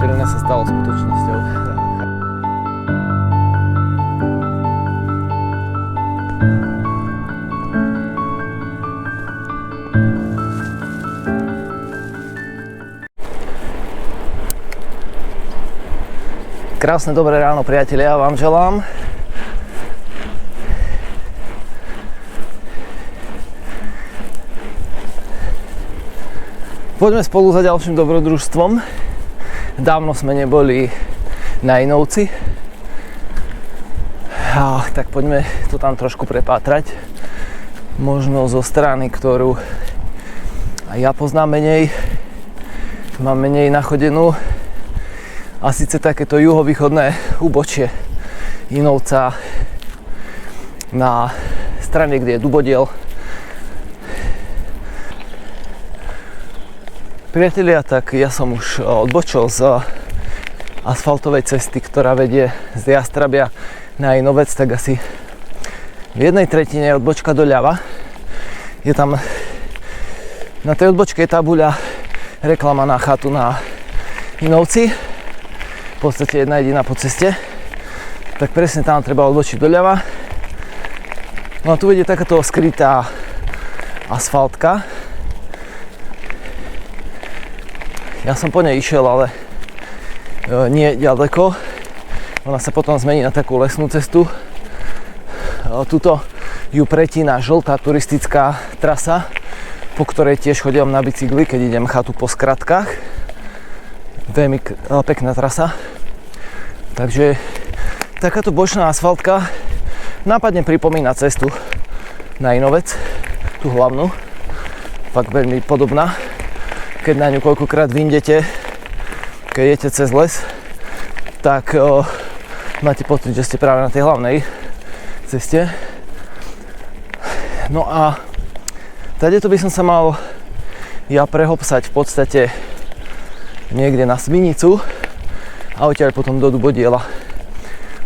Včera sa stalo skutočnosťou. Krásne dobré ráno, priatelia, vám želám. Poďme spolu za ďalším dobrodružstvom. Dávno sme neboli na Inovci. Tak poďme to tam trošku prepátrať. Možno zo strany, ktorú aj ja poznám menej. Mám menej nachodenú. A síce takéto juhovýchodné úbočie Inovca na strane, kde je Dubodiel. Priatelia, tak ja som už odbočil z asfaltovej cesty, ktorá vedie z Jastrabia na Inovec, tak asi v 1/3 je odbočka doľava. Je tam na tej odbočke je tabuľa reklama na chatu na Inovci. V podstate jedna jediná po ceste, tak presne tam treba odbočiť doľava. No a tu vedie takáto skrytá asfaltka. Ja som po nej išiel, ale nie ďaleko. Ona sa potom zmení na takú lesnú cestu. Tuto ju pretína žltá turistická trasa, po ktorej tiež chodím na bicykli, keď idem chatu po skratkách. Veľmi pekná trasa. Takže takáto bočná asfaltka nápadne pripomína cestu na Inovec, tú hlavnú. Fakt veľmi podobná. Keď na ňu koľkokrát vyjdete, keď idete cez les, tak máte pocit, že ste práve na tej hlavnej ceste. No a tadeto by som sa mal ja prehopsať v podstate niekde na Svinicu a odtiaľ potom do Dubodiela.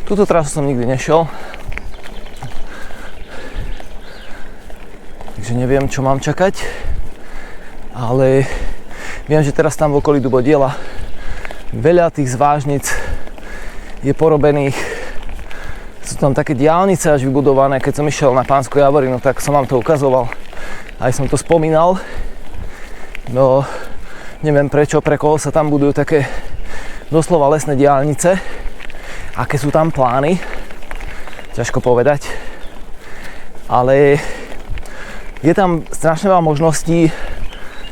Túto trasu som nikdy nešiel, takže neviem, čo mám čakať, ale viem, že teraz tam v okolí Dubodiela veľa tých zvážnic je porobených. Sú tam také diaľnice až vybudované. Keď som išiel na Pánsku Javorinu, tak som vám to ukazoval. Aj som to spomínal. No, neviem prečo, pre koho sa tam budujú také doslova lesné diaľnice. Aké sú tam plány? Ťažko povedať. Ale je tam strašne veľa možností,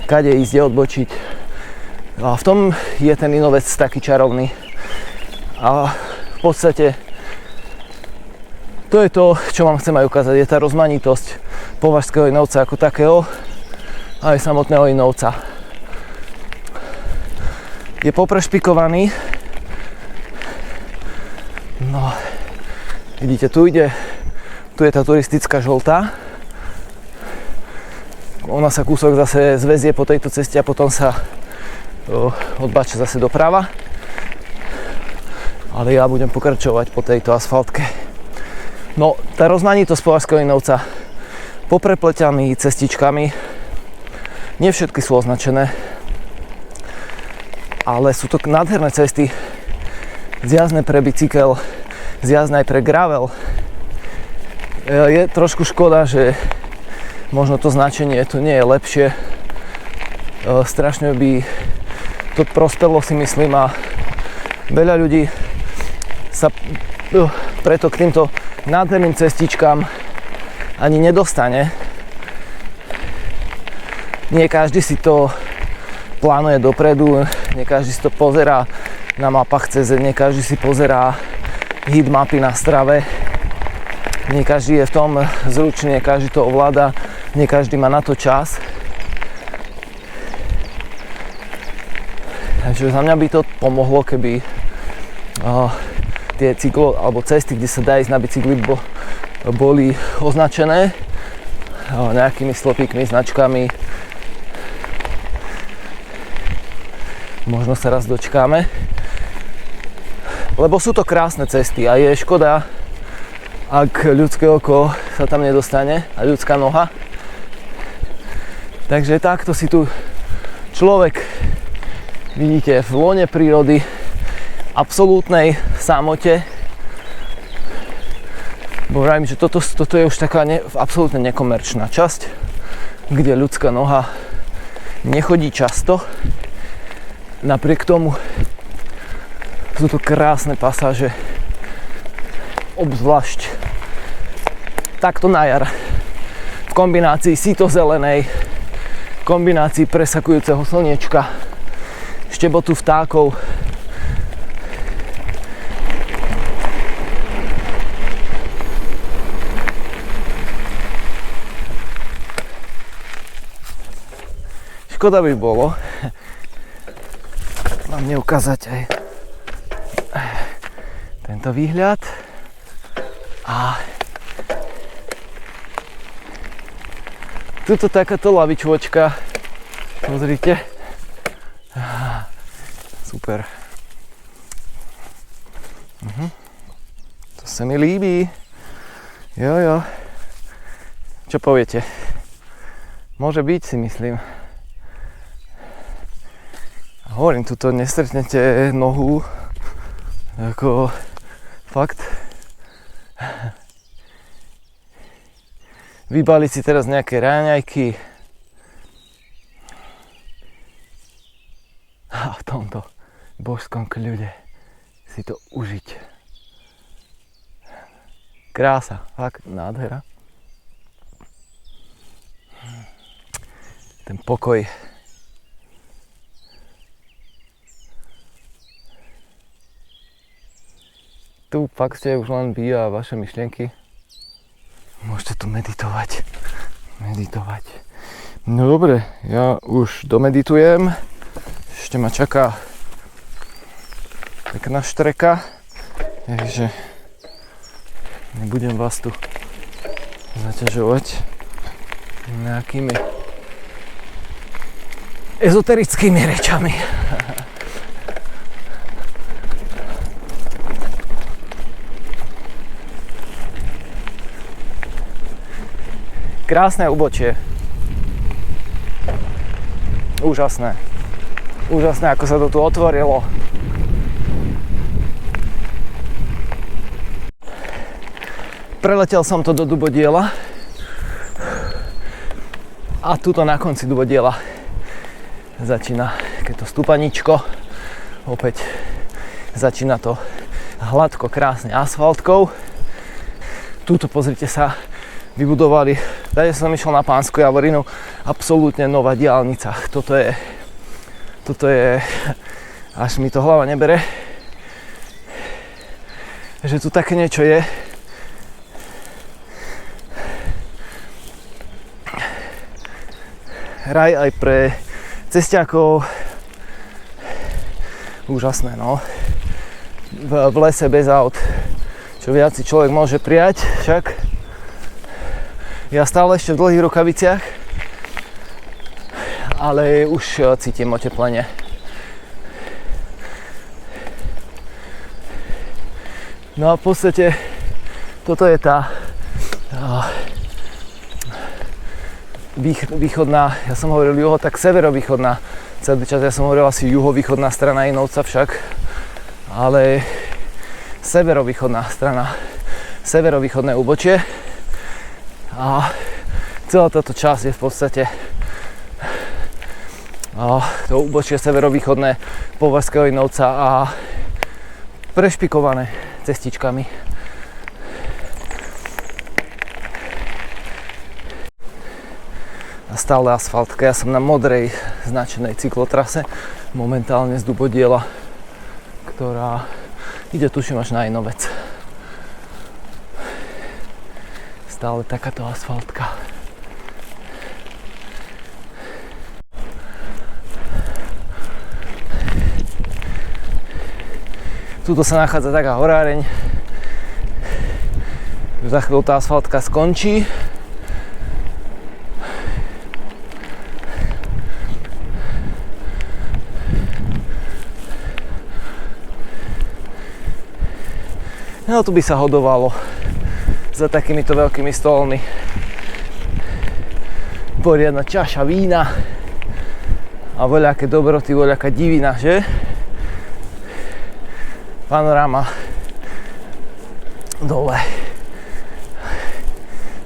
kade ísť, odbočiť. A v tom je ten Inovec taký čarovný. A v podstate to je to, čo vám chcem aj ukázať. Je tá rozmanitosť považského Inovca ako takého, aj samotného Inovca. Je poprešpikovaný. No, vidíte, tu je tá turistická žltá. Ona sa kúsok zase zväzie po tejto ceste a potom sa odbáča zase doprava. Ale ja budem pokračovať po tejto asfaltke. No, tá rozmanitosť považského Inovca poprepleťaný cestičkami. Nie všetky sú označené, ale sú to nádherné cesty, zjazdné pre bicykel, zjazdné aj pre gravel. Je trošku škoda, že možno to značenie tu nie je lepšie. Strašne by to prospelo, si myslím, a veľa ľudí sa preto k týmto nádherným cestičkám ani nedostane. Nie každý si to plánuje dopredu, nie každý si to pozerá na mapách CZ, nie každý si pozerá heatmapy na Strave, nie každý je v tom zručný, nie každý to ovláda, nie každý má na to čas. Takže za mňa by to pomohlo, keby tie cyklo alebo cesty, kde sa dá ísť na bicykli, boli označené nejakými stĺpikmi, značkami. Možno sa raz dočkáme. Lebo sú to krásne cesty a je škoda, ak ľudské oko sa tam nedostane a ľudská noha. Takže takto si tu človek vidíte v lone prírody, absolútnej samote. Bo vravím, že toto je už taká absolútne nekomerčná časť, kde ľudská noha nechodí často. Napriek tomu sú to krásne pasáže, obzvlášť takto na jar, v kombinácii sito-zelenej, v kombinácii presakujúceho slniečka, štebotu vtákov. Škoda by bolo vám neukázať aj tento výhľad. A tuto takáto lavičočka, pozrite. Super. To sa mi líbí. Jo. Čo poviete? Môže byť, si myslím. Hovorím, tuto nestretnete nohu, ako fakt. Vybaliť si teraz nejaké ráňajky a v tomto božskom kľude si to užiť. Krása, fakt nádhera. Ten pokoj. Tu fakt ste už len vy a vaše myšlienky. Môžete tu meditovať. No dobre, ja už domeditujem. Ešte ma čaká pekná štreka. Takže nebudem vás tu zaťažovať nejakými ezoterickými rečami. Krásne úbočie. Úžasné. Úžasné, ako sa to tu otvorilo. Preletel som to do Dubodiela. A tuto na konci Dubodiela začína takéto stúpaničko. Opäť začína to hladko, krásne asfaltkou. Tuto pozrite sa, vybudovali, tady som išiel na Pánsku Javorinu, absolútne nová diaľnica. Toto je, až mi to hlava nebere, že tu také niečo je. Raj aj pre cestiakov. Úžasné, no. V lese bez aut, čo viac si človek môže prijať, však. Ja stále ešte v dlhých rukaviciach, ale už cítim oteplenie. No a v podstate toto je tá východná, ja som hovoril juho, tak severovýchodná. Celý čas ja som hovoril asi juhovýchodná strana Inovca však, ale severovýchodná strana, severovýchodné úbočie. A celá táto časť je v podstate to úbočie severovýchodné Považského Inovca a prešpikované cestičkami. A stále asfaltka. Ja som na modrej značenej cyklotrase momentálne z Dubodiela, ktorá ide tuším až na Inovec. Stále takáto asfaltka. Tuto sa nachádza taká horáreň. Za chvíľu tá asfaltka skončí. No tu by sa hodovalo za takýmito veľkými stolmi poriadna čaša vína A voľaké dobroty, voľaká divina, že? Panoráma dole.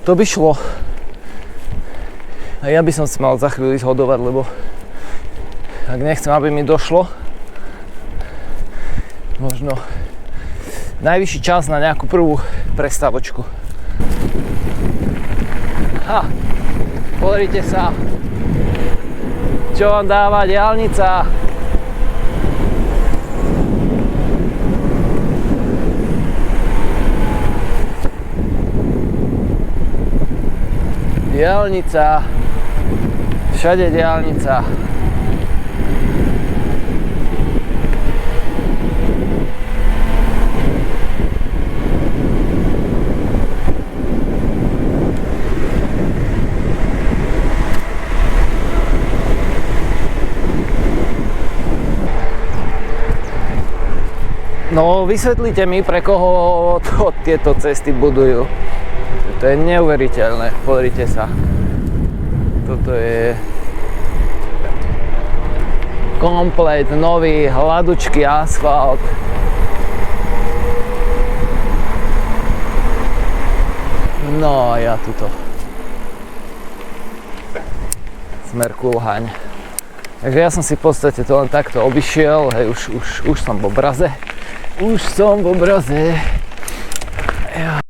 To by šlo. A ja by som si mal za chvíľu ísť hodovať, lebo ak nechcem, aby mi došlo, možno najvyšší čas na nejakú prvú prestávočku. Ha, pozrite sa, čo vám dáva diaľnica. Diaľnica, všade diaľnica. No, vysvetlite mi, pre koho tieto cesty budujú. To je neuveriteľné, pozrite sa. Toto je komplet nový, hladúčky asfalt. No a ja tuto. Smer Kulhaň. Takže ja som si v podstate to len takto obišiel, hej, už som v obraze. Už som v obraze. Ja.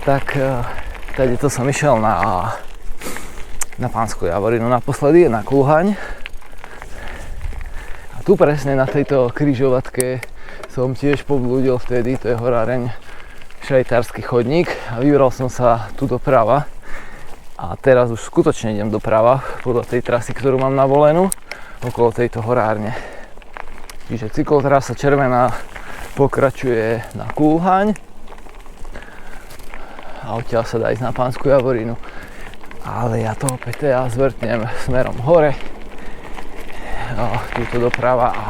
Tak tady to som išiel na Pánsku Javorinu naposledy, na Kulhaň. A tu presne na tejto križovatke som tiež poblúdil vtedy, to je horáreň Švajčiarsky chodník a vybral som sa tu doprava. A teraz už skutočne idem doprava podľa tej trasy, ktorú mám navolenú okolo tejto horárne. Čiže cyklotrasa červená pokračuje na Kulhaň a odtiaľ sa dá ísť na Pánsku Javorinu. Ale ja to opäť teda zvrtnem smerom hore túto doprava a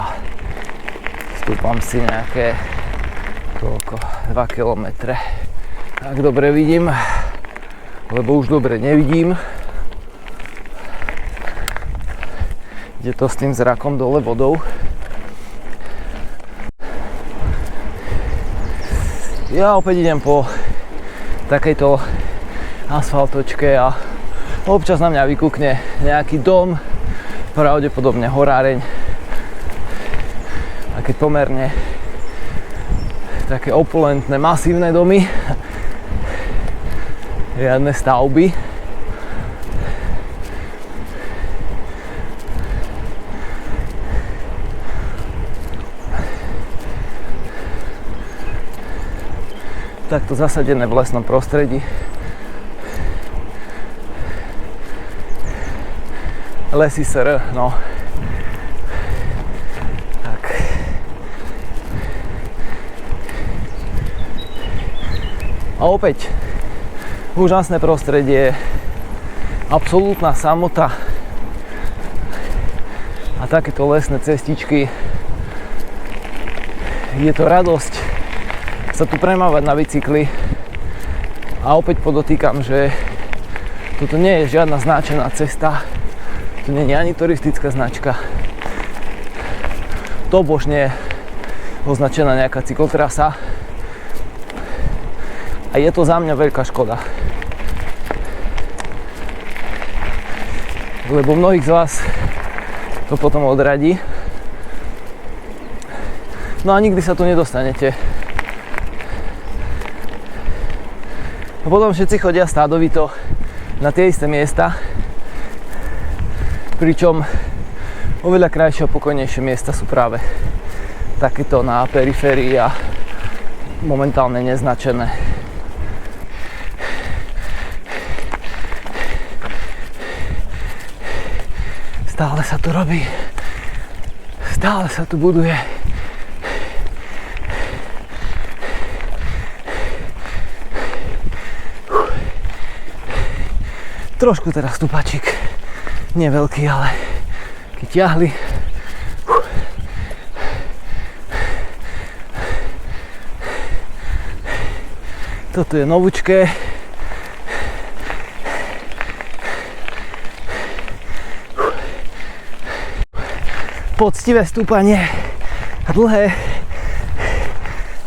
stúpam si nejaké toľko 2 km. Ak dobre vidím, lebo už dobre nevidím. Ide to s tým zrakom dole vodou. Ja opäť idem po takejto asfaltočke a občas na mňa vykúkne nejaký dom, pravdepodobne horáreň. A keď pomerne také opulentné, masívne domy, riadne stavby. Takto zasadené v lesnom prostredí. Lesy SR, no. Tak. A opäť úžasné prostredie, absolútna samota a takéto lesné cestičky. Je to radosť sa tu premávať na bicykli a opäť podotýkam, že toto nie je žiadna značená cesta, to nie je ani turistická značka, tobožne označená nejaká cyklotrasa a je to za mňa veľká škoda. Lebo mnohých z vás to potom odradí. No a nikdy sa tu nedostanete. A potom všetci chodia stádovito na tie isté miesta, pričom oveľa krajšie a pokojnejšie miesta sú práve takéto na periférii a momentálne neznačené. Stále sa tu robí, stále sa tu buduje. Trošku teraz stupačík, nie veľký, ale keď ťahli. Toto je novúčké. Poctivé stúpanie a dlhé.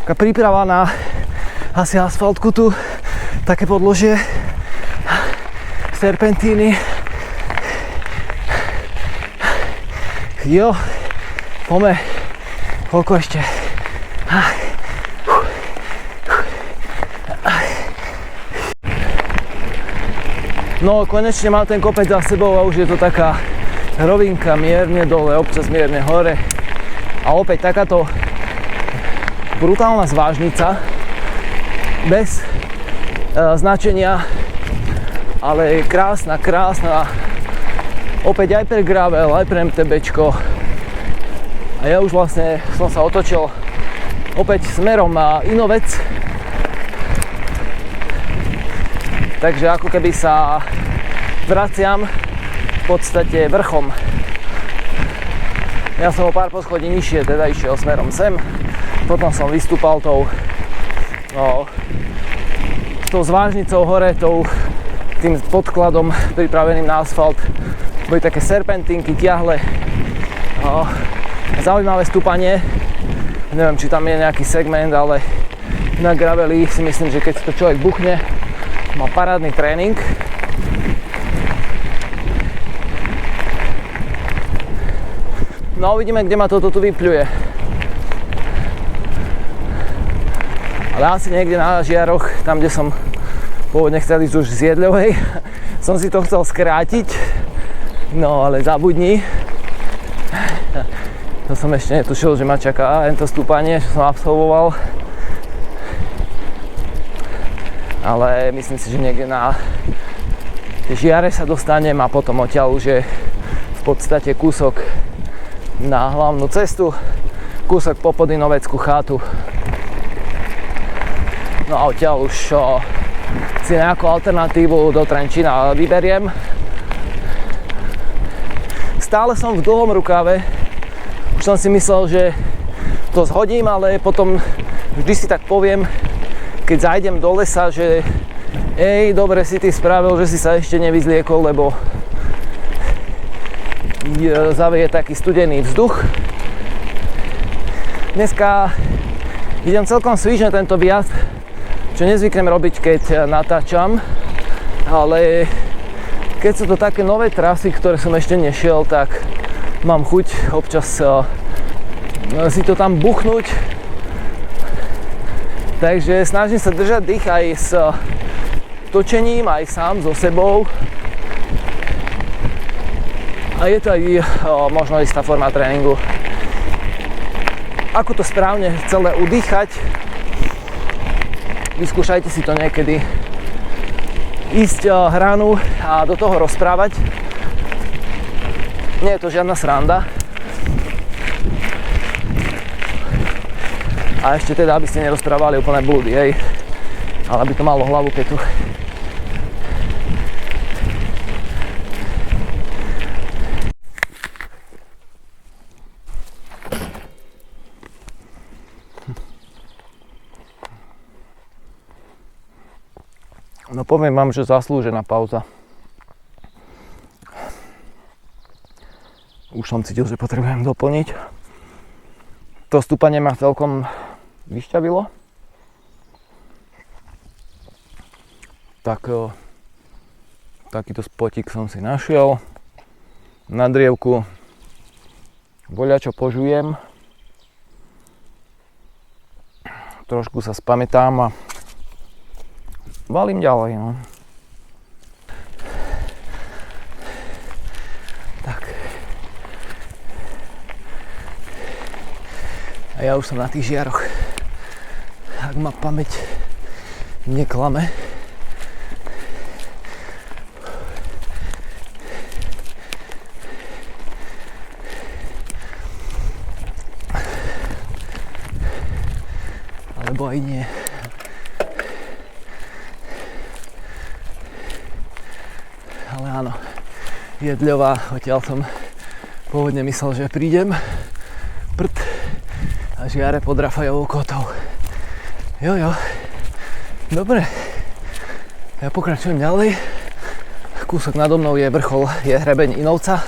Taká príprava na asi asfaltku tu. Také podložie. Serpentíny. Jo, poďme. Koľko ešte? No, konečne mám ten kopec za sebou a už je to taká rovinka, mierne dole, občas mierne hore. A opäť takáto brutálna zvážnica bez značenia, ale krásna. Opäť aj pre gravel, aj pre MTBčko. A ja už vlastne som sa otočil opäť smerom na Inovec. Takže ako keby sa vraciam v podstate vrchom. Ja som o pár poschodí nižšie, teda išiel smerom sem. Potom som vystúpal tou zvážnicou hore, tým podkladom pripraveným na asfalt. Boli také serpentínky, ťahle. Zaujímavé stúpanie. Neviem, či tam je nejaký segment, ale na graveli si myslím, že keď to človek buchne, má parádny tréning. No uvidíme, kde ma toto tu vypľuje. Ale asi niekde na Žiaroch, tam, kde som pôvodne chcel ísť už z Jedľovej, som si to chcel skrátiť. No ale zabudni. To som ešte netušil, že ma čaká to stúpanie, čo som absolvoval. Ale myslím si, že niekde na Žiare sa dostanem a potom odtiaľ už je v podstate kúsok na hlavnú cestu, kúsok po Podinoveckú chátu. No a odtiaľ už si nejakú alternatívu do Trenčína vyberiem. Stále som v dlhom rukave. Už som si myslel, že to zhodím, ale potom vždy si tak poviem, keď zajdem do lesa, že dobre si ty spravil, že si sa ešte nevyzliekol, lebo zavieje taký studený vzduch. Dneska idem celkom svižne tento výjazd, čo nezvyknem robiť, keď natáčam, ale keď sú to také nové trasy, ktoré som ešte nešiel, tak mám chuť občas si to tam buchnúť. Takže snažím sa držať dých aj s točením, aj sám so sebou. A je to aj možno istá forma tréningu. Ako to správne celé udýchať, vyskúšajte si to niekedy. Ísť hranu a do toho rozprávať. Nie je to žiadna sranda. A ešte teda, aby ste nerozprávali úplne blúdy, hej. Ale aby to malo hlavu, petu. No poviem vám, že zaslúžená pauza. Už som cítil, že potrebujem doplniť. To stúpanie ma celkom vyšťavilo. Tak takýto spotík som si našiel. Na drievku voľačo požujem. Trošku sa spamätám a valím ďalej, no. Tak. A ja už som na tých Žiaroch. Ak ma pamäť neklame. Alebo aj nie. Ale áno, Jedľová, odtiaľ som pôvodne myslel, že prídem. A Žiare pod Rafajovou kotou. Jo. Dobre, ja pokračujem ďalej. Kúsok nado mnou je vrchol, je hrebeň Inovca.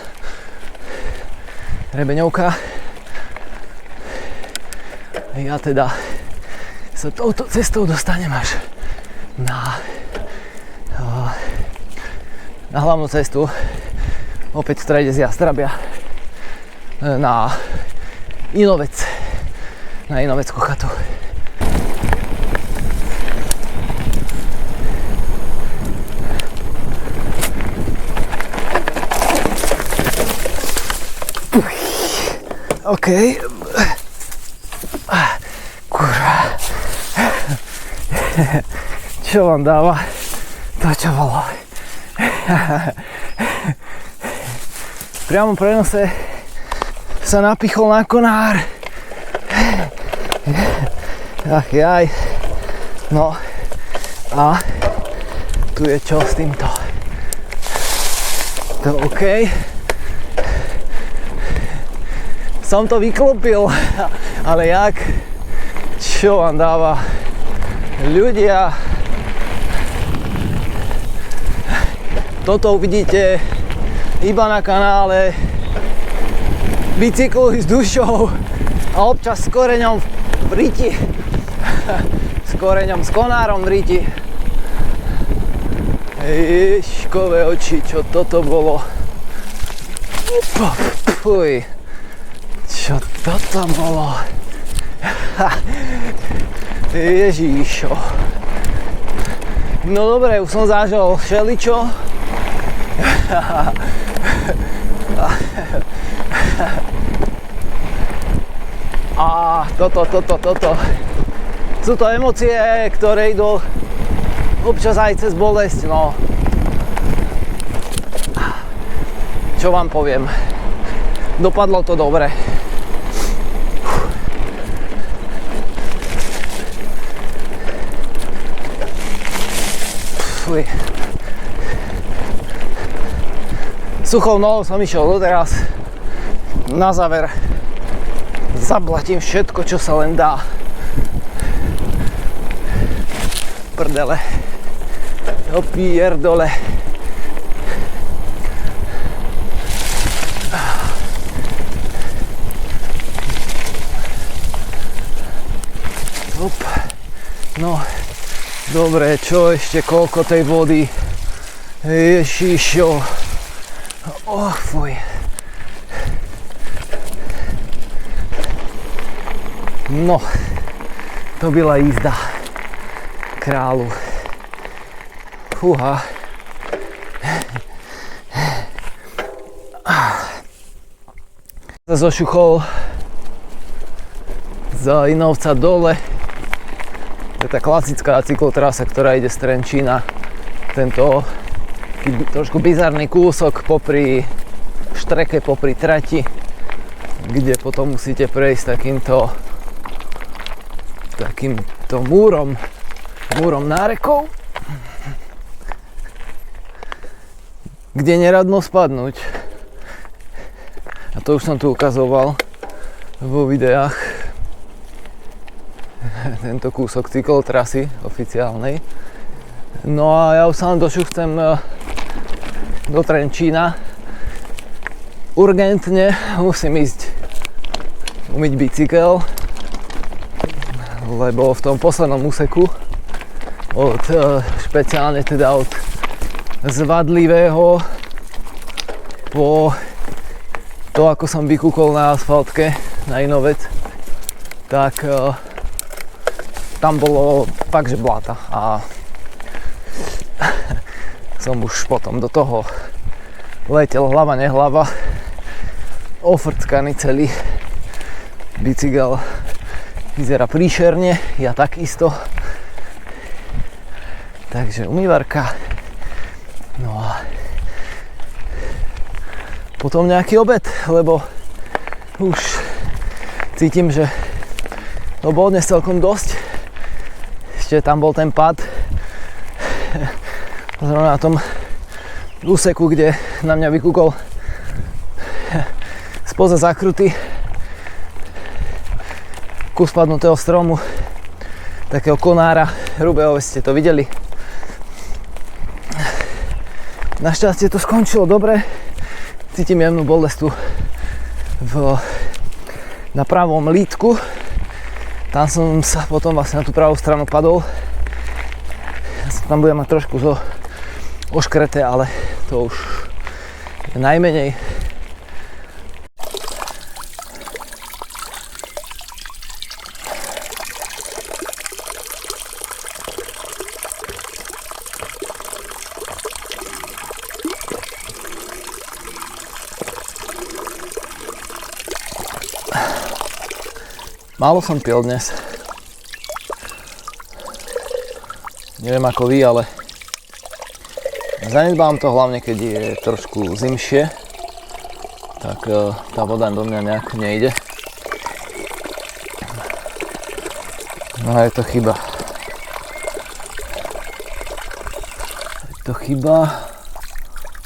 Hrebeňovka. Ja teda sa touto cestou dostanem až na hlavnú cestu, opäť v strede z Jastrabia, na Inovec, na Inoveckú chatu. OK. Kurva. Čo vám dáva to, čo bolo? V priamom prenose sa napichol na konár. Ach jaj. No a tu je čo s týmto? To OK. Som to vyklopil, ale jak? Čo vám dáva? Ľudia, toto uvidíte iba na kanále Bicykluj s dušou a občas s koreňom v riti. S koreňom, s konárom v riti. Ježiškové oči, čo toto bolo? Fuj. Čo toto bolo? Ježišo. No dobre, už som zažil všeličo. A toto. Sú to emócie, ktoré idú občas aj cez bolesť, no. Čo vám poviem? Dopadlo to dobre. Fuj. Suchou nohou som išiel doteraz. Na záver zablatím všetko, čo sa len dá. Prdele. Opierdole. Op. No. Dobre, čo ešte, koľko tej vody? Ježišo. Fuj. No, to byla jízda králu. Fúha. Zošuchol z Inovca dole. To je tá klasická cyklotrasa, ktorá ide z Trenčína. Tento trošku bizarný kúsok popri štreke, popri trati, kde potom musíte prejsť takýmto múrom nárekov, kde neradno spadnúť. A to už som tu ukazoval vo videách. Tento kúsok cyklotrasy oficiálnej. No a ja už sa len došuchcem do Trenčína. Urgentne musím ísť umyť bicykel, lebo v tom poslednom úseku špeciálne teda od Zvadlivého po to, ako som vykúkol na asfaltke na Inovec, tak tam bolo fakt, že bláta a som už potom do toho letel hlava nehlava, ofrckaný celý bicykel, vyzerá príšerne, ja takisto, takže umývarka, no a potom nejaký obed, lebo už cítim, že to bolo dnes celkom dosť. Ešte tam bol ten pad zrovna na tom úseku, kde na mňa vykúkol spoza zakruty kus padnutého stromu, takého konára, Rubeho ste to videli. Našťastie to skončilo dobre. Cítim jemnú bolesť tu na pravom lítku. Tam som sa potom vlastne na tú pravú stranu padol. Ja sa tam budem mať trošku oškreté, ale to už je najmenej. Málo som pil dnes. Neviem ako vy, ale zanedbám to hlavne, keď je trošku zimšie. Tak tá voda do mňa nejak nejde. No a je to chyba. Je to chyba.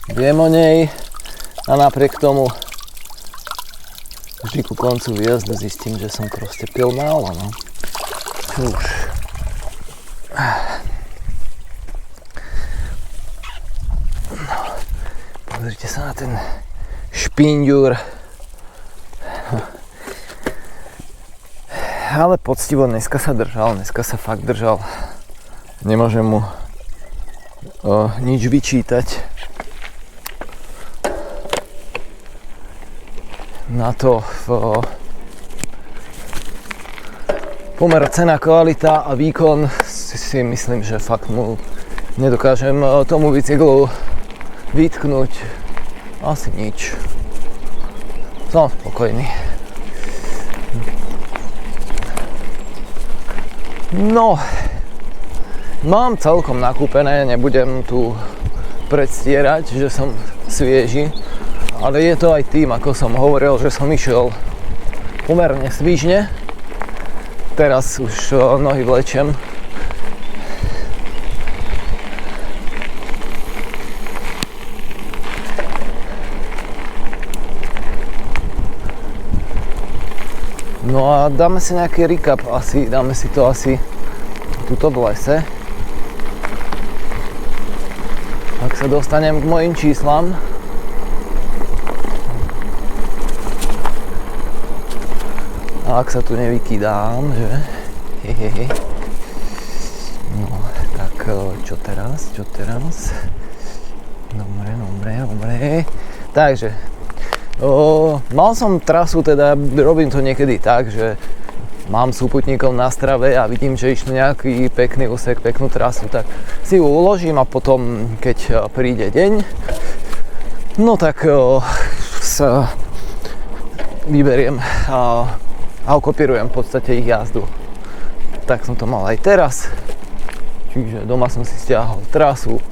Viem o nej a napriek tomu vždy ku koncu výjazdu zistím, že som proste pil málo, no. Už. No, pozrite sa na ten špinďur. Ale poctivo dneska sa fakt držal. Nemôžem mu nič vyčítať. Na to pomer cena, kvalita a výkon si myslím, že fakt mu nedokážem tomu bicyklu vytknúť asi nič. Som spokojný. No, mám celkom nakúpené, nebudem tu predstierať, že som svieži. Ale je to aj tým, ako som hovoril, že som išiel pomerne svižne. Teraz už nohy vlečem. No a dáme si nejaký recap asi, dáme si to asi tuto v lese. Ak sa dostanem k mojim číslam. A ak sa tu nevykydám, že? Hehehe. No, tak čo teraz? Dobre. Takže, mal som trasu, teda robím to niekedy tak, že mám súputníkov na strave a vidím, že išli nejaký pekný úsek, peknú trasu, tak si ju uložím a potom, keď príde deň, no tak sa vyberiem a okopírujem v podstate ich jazdu. Tak som to mal aj teraz. Čiže doma som si stiahol trasu.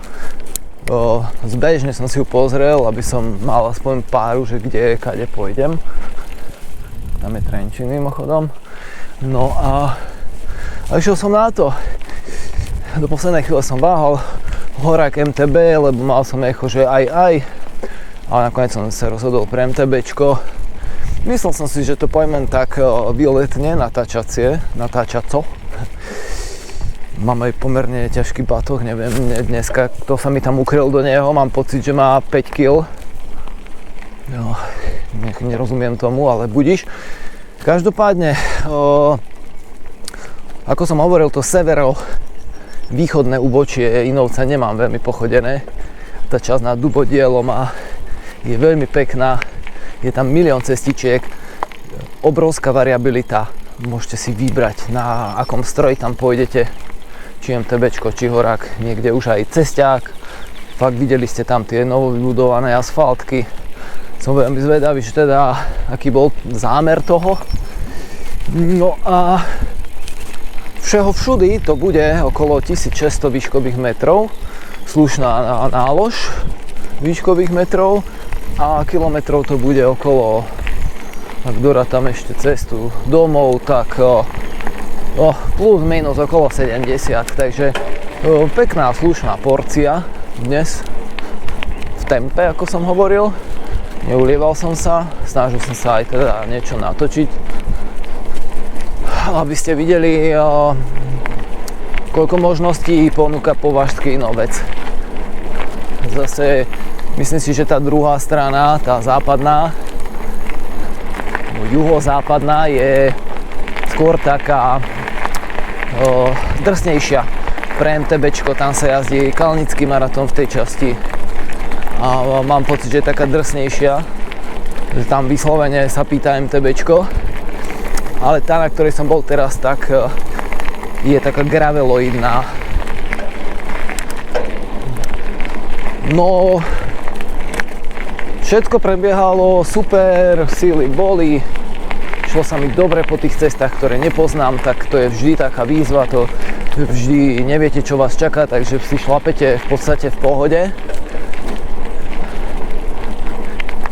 Zbežne som si ju pozrel, aby som mal aspoň páru, že kde, kade pôjdem. Tam je Trenčín mimochodom. No a išiel som na to. Do poslednej chvíle som váhal horák MTB, lebo mal som echo, že aj. Ale nakoniec som sa rozhodol pre MTBčko. Myslel som si, že to pojmem tak výletne, natáčaco. Mám aj pomerne ťažký batoh, neviem, dneska kto sa mi tam ukryl do neho, mám pocit, že má 5 kg. No, nerozumiem tomu, ale budiš. Každopádne, ako som hovoril, to severo-východné úbočie Inovca nemám veľmi pochodené. Tá časť nad Dubodielom je veľmi pekná. Je tam milión cestičiek, obrovská variabilita. Môžete si vybrať, na akom stroji tam pôjdete. Či MTBčko, či horák, niekde už aj cesťák. Fakt videli ste tam tie novovybudované asfaltky. Som veľmi zvedavý, že teda, aký bol zámer toho. No a všudy to bude okolo 1600 výškových metrov. Slušná nálož výškových metrov. A kilometrov to bude okolo, ak dorátam ešte cestu domov, tak plus minus okolo 70, takže pekná slušná porcia dnes v tempe, ako som hovoril. Neulieval som sa, snažil som sa aj teda niečo natočiť, aby ste videli koľko možností ponúka Považský Inovec. Zase myslím si, že tá druhá strana, tá západná, juhozápadná je skôr taká drsnejšia. Pre MTBčko tam sa jazdí Kalnický maratón v tej časti a mám pocit, že je taká drsnejšia, že tam vyslovene sa pýta MTBčko, ale tá, na ktorej som bol teraz, tak je taká graveloidná. No, všetko prebiehalo super, síly boli, šlo sa mi dobre po tých cestách, ktoré nepoznám, tak to je vždy taká výzva, to vždy neviete, čo vás čaká, takže si šlapete v podstate v pohode.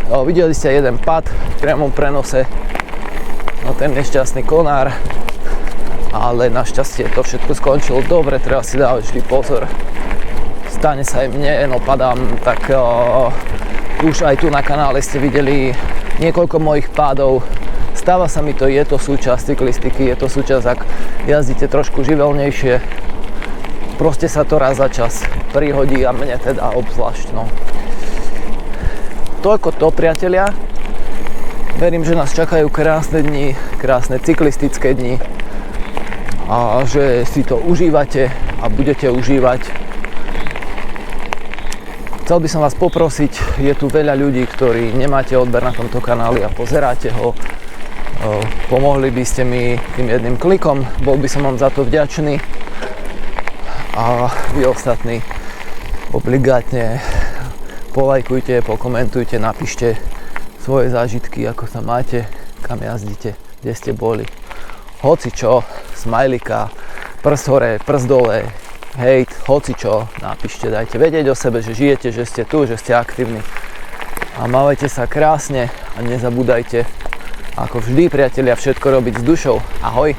Videli ste jeden pad v priamom prenose, no ten nešťastný konár, ale našťastie to všetko skončilo dobre, treba si dávať vždy pozor. Stane sa aj mne, no padám, tak už aj tu na kanále ste videli niekoľko mojich pádov. Stáva sa mi to, je to súčasť cyklistiky, je to súčasť, ak jazdíte trošku živelnejšie. Proste sa to raz za čas prihodí a mne teda obzvlášť, no. Toľko to, priatelia. Verím, že nás čakajú krásne dni, krásne cyklistické dni a že si to užívate a budete užívať. Chcel by som vás poprosiť, je tu veľa ľudí, ktorí nemáte odber na tomto kanáli a pozeráte ho. Pomohli by ste mi tým jedným klikom, bol by som vám za to vďačný. A vy ostatní obligátne polajkujte, pokomentujte, napíšte svoje zážitky, ako sa máte, kam jazdíte, kde ste boli. Hocičo, smajlika, prst hore, prst dole, hejt, hocičo, napíšte, dajte vedieť o sebe, že žijete, že ste tu, že ste aktívni. A mávajte sa krásne a nezabúdajte, ako vždy, priatelia, všetko robiť s dušou. Ahoj!